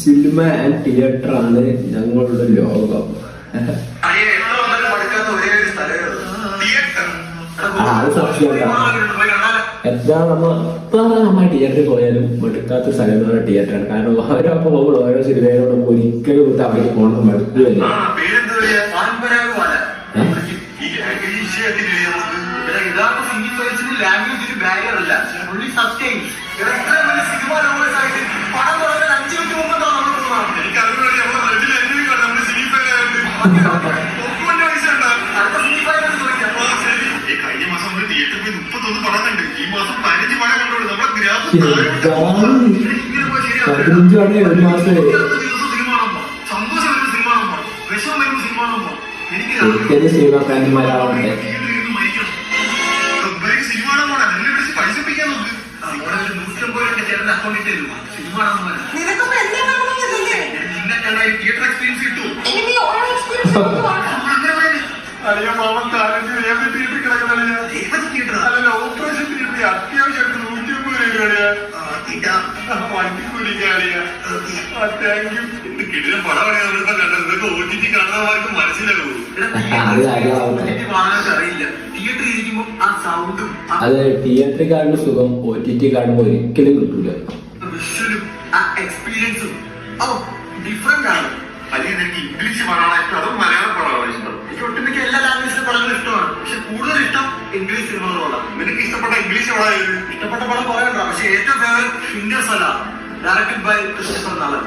Cinema and theatre ആണ് ഞങ്ങളുടെ ലോകം. അത് സത്യം. എത്ര നമ്മൾ തിയേറ്ററിൽ പോയാലും മടുക്കാത്ത സ്ഥലം എന്ന് പറഞ്ഞാൽ തിയേറ്ററാണ്. കാരണം ഓരോക്കെ പോകുമ്പോൾ ഓരോ സിനിമയോട് നമുക്ക് ഒരിക്കലും കൂട്ട് അവിടെ പോകണം മടുക്കുകയല്ല. കഴിഞ്ഞ മാസം നമ്മള് തിയേറ്ററിൽ പോയി 31 പടം കണ്ട്. ഈ മാസം 15 പടം കണ്ടോളൂ. നമ്മുടെ ഗ്രാഫ് 15 ഒരു മാസം സിനിമ കാണുമ്പോ സന്തോഷം വരുന്ന സിനിമ കാണുമ്പോ വിഷം വരുന്ന സിനിമ കാണുമ്പോ എനിക്ക് സിനിമ ഫ്രണ്ട്മാരാവട്ടെ. സിനിമ കാണുമ്പോ എന്നെ വിളിച്ച് പൈസ പിടിക്കാൻ നോക്ക്. 150 ചേട്ടന്റെ അക്കൗണ്ടിൽ തരും. സിനിമ കാണുമ്പോ നിന്നെ കണ്ടായി തിയേറ്റർ എക്സ്പീരിയൻസ് കിട്ടും. അറിയ മാമൻ താരത്തിൽ ഏത് തിയേറ്ററിൽ കിടക്കുന്നറിയ അല്ല ഓപ്പറേഷൻ തിയേറ്ററിൽ അത്യാവശ്യമായിട്ട് 150 രൂപ വണ്ടി കൂലിക്കാറിയ. Thank you. കിട്ടുന്ന പടമാണ് നമ്മളിപ്പോ കണ്ടത്. ഇതൊക്കെ OTT കാണുന്നവർക്ക് മനസ്സിലാവൂ. അറിയില്ല തിയേറ്ററിൽ ഇരിക്കുമ്പോ ആ സൗണ്ടും അത് തിയേറ്ററിൽ കാണുന്ന സുഖം OTT കാണുമ്പോ ഒരിക്കലും കിട്ടൂല. വിഷ്വലും ആ എക്സ്പീരിയൻസും ഡിഫറെന്റ് ആണ്. അല്ലെങ്കിൽ എനിക്ക് ഇംഗ്ലീഷ് പടമാണ് ഇഷ്ടം അതോ മലയാളം പടമാണ് ഇഷ്ടം? എനിക്ക് ഒട്ടുമിക്ക എല്ലാ ലാംഗ്വേജിലെ പടങ്ങളും ഇഷ്ടമാണ്. പക്ഷെ കൂടുതൽ ഇഷ്ടം ഇംഗ്ലീഷ് സിനിമകളോടാണ്. നിനക്ക് ഇഷ്ടപ്പെട്ട ഇംഗ്ലീഷ് പടം ഇഷ്ടപ്പെട്ട പടം പറയാനുണ്ടോ? പക്ഷെ ഏറ്റവും ഫേവറേറ്റ് ഫിംഗർ സലാം ഡയറക്റ്റഡ് ബൈ ക്രിസ്റ്റഫർ നോളൻ.